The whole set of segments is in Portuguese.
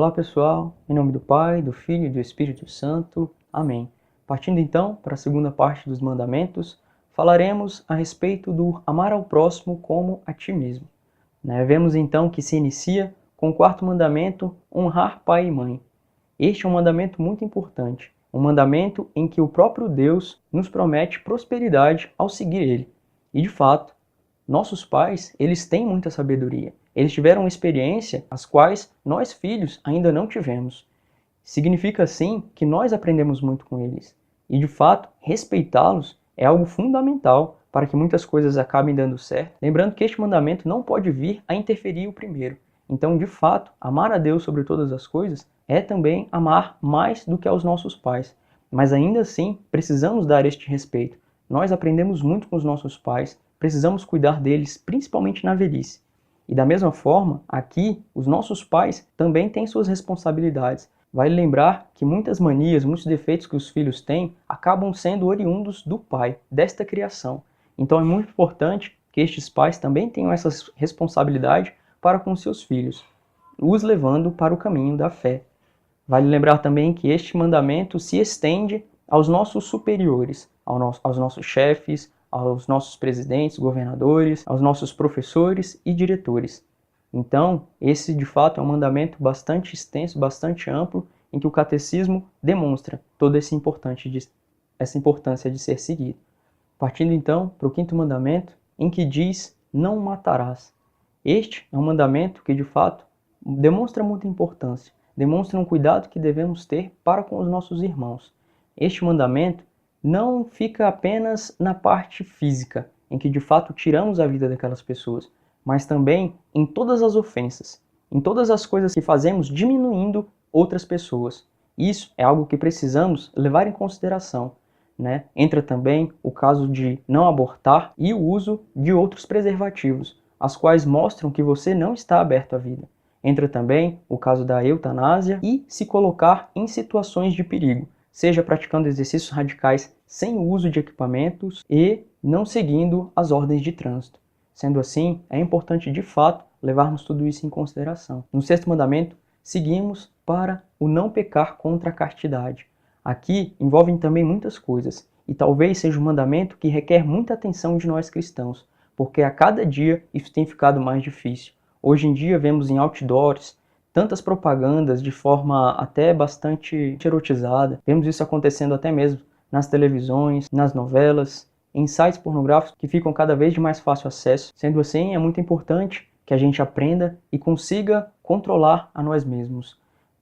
Olá pessoal, em nome do Pai, do Filho e do Espírito Santo. Amém. Partindo então para a segunda parte dos mandamentos, falaremos a respeito do amar ao próximo como a ti mesmo. Vemos então que se inicia com o quarto mandamento, honrar pai e mãe. Este é um mandamento muito importante, um mandamento em que o próprio Deus nos promete prosperidade ao seguir ele. E de fato, nossos pais, eles têm muita sabedoria. Eles tiveram experiência as quais nós filhos ainda não tivemos. Significa assim que nós aprendemos muito com eles. E de fato, respeitá-los é algo fundamental para que muitas coisas acabem dando certo. Lembrando que este mandamento não pode vir a interferir o primeiro. Então, de fato, amar a Deus sobre todas as coisas é também amar mais do que aos nossos pais. Mas ainda assim, precisamos dar este respeito. Nós aprendemos muito com os nossos pais, precisamos cuidar deles, principalmente na velhice. E da mesma forma, aqui, os nossos pais também têm suas responsabilidades. Vale lembrar que muitas manias, muitos defeitos que os filhos têm, acabam sendo oriundos do pai, desta criação. Então é muito importante que estes pais também tenham essa responsabilidade para com seus filhos, os levando para o caminho da fé. Vale lembrar também que este mandamento se estende aos nossos superiores, aos nossos chefes, aos nossos presidentes, governadores, aos nossos professores e diretores. Então, esse de fato é um mandamento bastante extenso, bastante amplo, em que o catecismo demonstra toda essa importância de ser seguido. Partindo então para o quinto mandamento, em que diz, não matarás. Este é um mandamento que de fato demonstra muita importância, demonstra um cuidado que devemos ter para com os nossos irmãos. Este mandamento não fica apenas na parte física, em que de fato tiramos a vida daquelas pessoas, mas também em todas as ofensas, em todas as coisas que fazemos diminuindo outras pessoas. Isso é algo que precisamos levar em consideração. Entra também o caso de não abortar e o uso de outros preservativos, as quais mostram que você não está aberto à vida. Entra também o caso da eutanásia e se colocar em situações de perigo, seja praticando exercícios radicais sem o uso de equipamentos e não seguindo as ordens de trânsito. Sendo assim, é importante de fato levarmos tudo isso em consideração. No sexto mandamento, seguimos para o não pecar contra a castidade. Aqui envolvem também muitas coisas, e talvez seja um mandamento que requer muita atenção de nós cristãos, porque a cada dia isso tem ficado mais difícil. Hoje em dia vemos em outdoors tantas propagandas de forma até bastante erotizada. Vemos isso acontecendo até mesmo nas televisões, nas novelas, em sites pornográficos que ficam cada vez de mais fácil acesso. Sendo assim, é muito importante que a gente aprenda e consiga controlar a nós mesmos.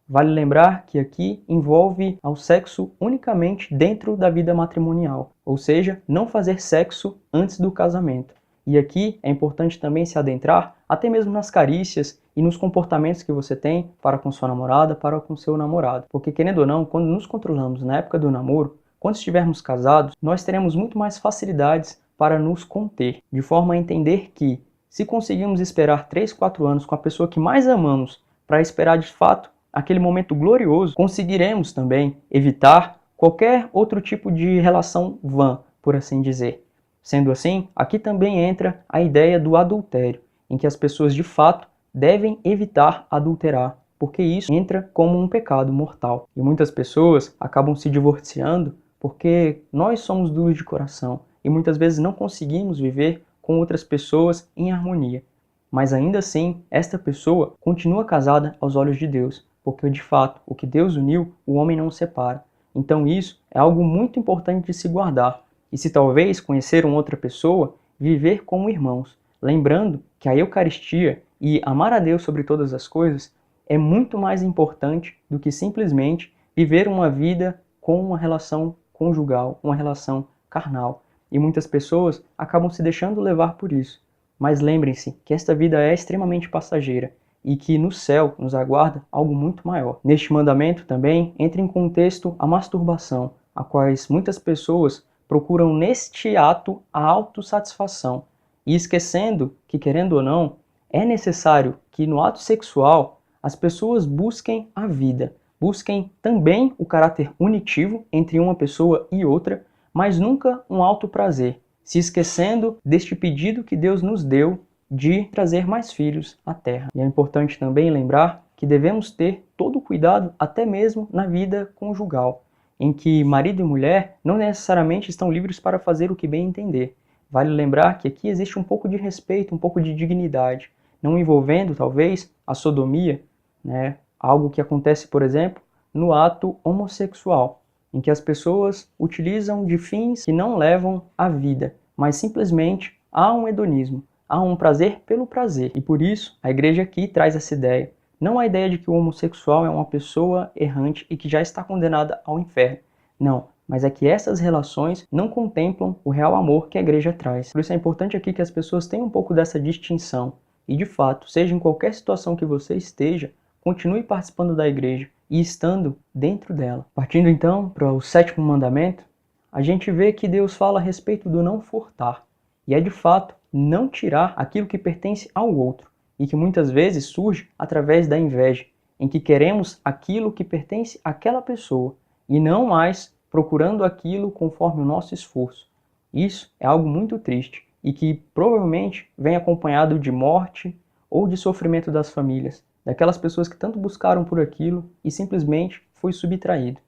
Vale lembrar que aqui envolve ao sexo unicamente dentro da vida matrimonial, ou seja, não fazer sexo antes do casamento. E aqui é importante também se adentrar até mesmo nas carícias e nos comportamentos que você tem para com sua namorada, para com seu namorado. Porque querendo ou não, quando nos controlamos na época do namoro, quando estivermos casados, nós teremos muito mais facilidades para nos conter, de forma a entender que se conseguimos esperar 3, 4 anos com a pessoa que mais amamos para esperar de fato aquele momento glorioso, conseguiremos também evitar qualquer outro tipo de relação vã, por assim dizer. Sendo assim, aqui também entra a ideia do adultério, em que as pessoas de fato devem evitar adulterar, porque isso entra como um pecado mortal. E muitas pessoas acabam se divorciando porque nós somos duros de coração e muitas vezes não conseguimos viver com outras pessoas em harmonia. Mas ainda assim, esta pessoa continua casada aos olhos de Deus, porque de fato, o que Deus uniu, o homem não separa. Então isso é algo muito importante de se guardar. E se talvez conhecer uma outra pessoa, viver como irmãos, lembrando que a Eucaristia e amar a Deus sobre todas as coisas é muito mais importante do que simplesmente viver uma vida com uma relação conjugal, uma relação carnal. E muitas pessoas acabam se deixando levar por isso. Mas lembrem-se que esta vida é extremamente passageira e que no céu nos aguarda algo muito maior. Neste mandamento também entra em contexto a masturbação, a quais muitas pessoas procuram neste ato a autossatisfação, e esquecendo que, querendo ou não, é necessário que no ato sexual as pessoas busquem a vida, busquem também o caráter unitivo entre uma pessoa e outra, mas nunca um alto prazer, se esquecendo deste pedido que Deus nos deu de trazer mais filhos à Terra. E é importante também lembrar que devemos ter todo o cuidado até mesmo na vida conjugal, em que marido e mulher não necessariamente estão livres para fazer o que bem entender. Vale lembrar que aqui existe um pouco de respeito, um pouco de dignidade, não envolvendo, talvez, a sodomia, né? Algo que acontece, por exemplo, no ato homossexual, em que as pessoas utilizam de fins que não levam à vida, mas simplesmente há um hedonismo, há um prazer pelo prazer. E por isso, a igreja aqui traz essa ideia. Não a ideia de que o homossexual é uma pessoa errante e que já está condenada ao inferno. Não, mas é que essas relações não contemplam o real amor que a igreja traz. Por isso é importante aqui que as pessoas tenham um pouco dessa distinção. E de fato, seja em qualquer situação que você esteja, continue participando da igreja e estando dentro dela. Partindo então para o 7º mandamento, a gente vê que Deus fala a respeito do não furtar. E é de fato não tirar aquilo que pertence ao outro, e que muitas vezes surge através da inveja, em que queremos aquilo que pertence àquela pessoa, e não mais procurando aquilo conforme o nosso esforço. Isso é algo muito triste, e que provavelmente vem acompanhado de morte ou de sofrimento das famílias, daquelas pessoas que tanto buscaram por aquilo e simplesmente foi subtraído.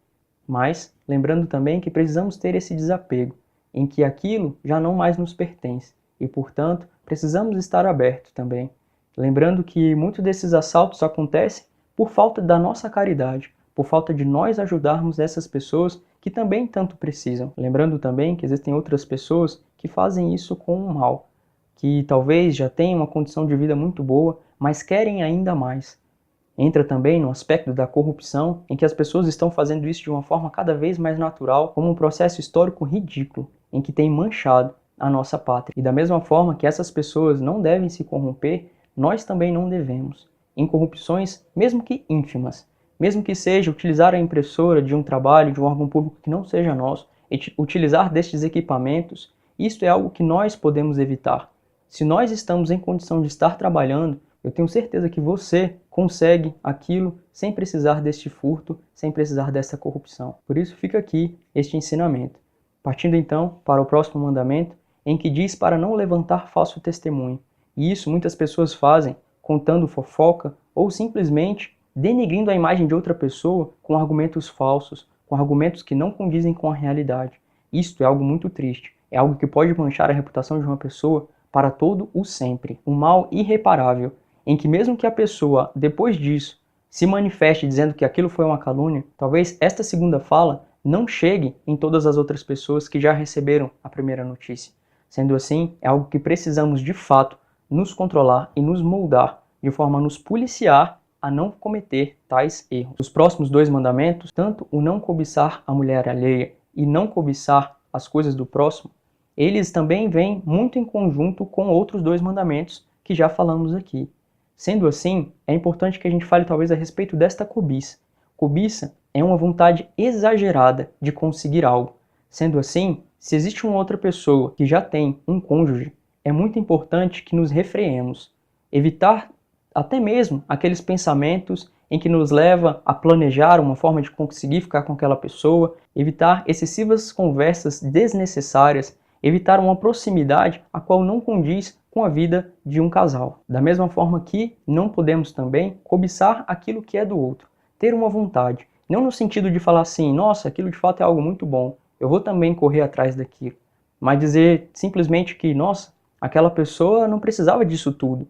Mas, lembrando também que precisamos ter esse desapego, em que aquilo já não mais nos pertence, e portanto precisamos estar abertos também. Lembrando que muitos desses assaltos acontecem por falta da nossa caridade, por falta de nós ajudarmos essas pessoas que também tanto precisam. Lembrando também que existem outras pessoas que fazem isso com o mal, que talvez já tenham uma condição de vida muito boa, mas querem ainda mais. Entra também no aspecto da corrupção, em que as pessoas estão fazendo isso de uma forma cada vez mais natural, como um processo histórico ridículo, em que tem manchado a nossa pátria. E da mesma forma que essas pessoas não devem se corromper, nós também não devemos, em corrupções mesmo que ínfimas, mesmo que seja utilizar a impressora de um trabalho, de um órgão público que não seja nosso, e utilizar destes equipamentos, isto é algo que nós podemos evitar. Se nós estamos em condição de estar trabalhando, eu tenho certeza que você consegue aquilo sem precisar deste furto, sem precisar dessa corrupção. Por isso fica aqui este ensinamento. Partindo então para o próximo mandamento, em que diz para não levantar falso testemunho. E isso muitas pessoas fazem, contando fofoca ou simplesmente denegrindo a imagem de outra pessoa com argumentos falsos, com argumentos que não condizem com a realidade. Isto é algo muito triste, é algo que pode manchar a reputação de uma pessoa para todo o sempre. Um mal irreparável, em que mesmo que a pessoa, depois disso, se manifeste dizendo que aquilo foi uma calúnia, talvez esta segunda fala não chegue em todas as outras pessoas que já receberam a primeira notícia. Sendo assim, é algo que precisamos de fato nos controlar e nos moldar, de forma a nos policiar a não cometer tais erros. Os próximos 2 mandamentos, tanto o não cobiçar a mulher alheia e não cobiçar as coisas do próximo, eles também vêm muito em conjunto com outros 2 mandamentos que já falamos aqui. Sendo assim, é importante que a gente fale talvez a respeito desta cobiça. Cobiça é uma vontade exagerada de conseguir algo. Sendo assim, se existe uma outra pessoa que já tem um cônjuge, é muito importante que nos refreemos. Evitar até mesmo aqueles pensamentos em que nos leva a planejar uma forma de conseguir ficar com aquela pessoa, evitar excessivas conversas desnecessárias, evitar uma proximidade a qual não condiz com a vida de um casal. Da mesma forma que não podemos também cobiçar aquilo que é do outro. Ter uma vontade, não no sentido de falar assim, nossa, aquilo de fato é algo muito bom, eu vou também correr atrás daquilo. Mas dizer simplesmente que, nossa, aquela pessoa não precisava disso tudo.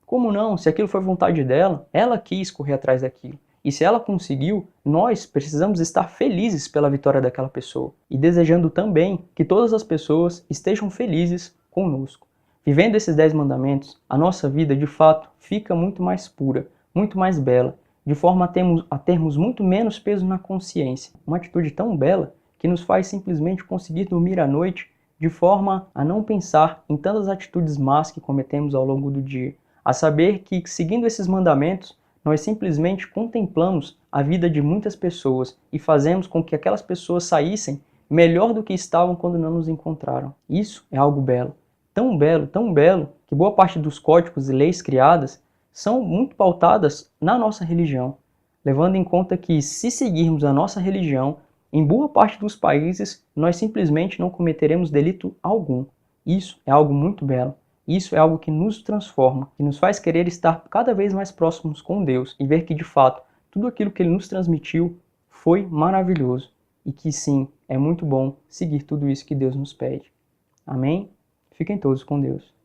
Como não? Se aquilo foi vontade dela, ela quis correr atrás daquilo. E se ela conseguiu, nós precisamos estar felizes pela vitória daquela pessoa. E desejando também que todas as pessoas estejam felizes conosco. Vivendo esses 10 mandamentos, a nossa vida de fato fica muito mais pura, muito mais bela, de forma a termos muito menos peso na consciência. Uma atitude tão bela que nos faz simplesmente conseguir dormir à noite de forma a não pensar em tantas atitudes más que cometemos ao longo do dia. A saber que, seguindo esses mandamentos, nós simplesmente contemplamos a vida de muitas pessoas e fazemos com que aquelas pessoas saíssem melhor do que estavam quando não nos encontraram. Isso é algo belo, tão belo, que boa parte dos códigos e leis criadas são muito pautadas na nossa religião, levando em conta que, se seguirmos a nossa religião, em boa parte dos países, nós simplesmente não cometeremos delito algum. Isso é algo muito belo. Isso é algo que nos transforma, que nos faz querer estar cada vez mais próximos com Deus e ver que, de fato, tudo aquilo que Ele nos transmitiu foi maravilhoso e que, sim, é muito bom seguir tudo isso que Deus nos pede. Amém? Fiquem todos com Deus.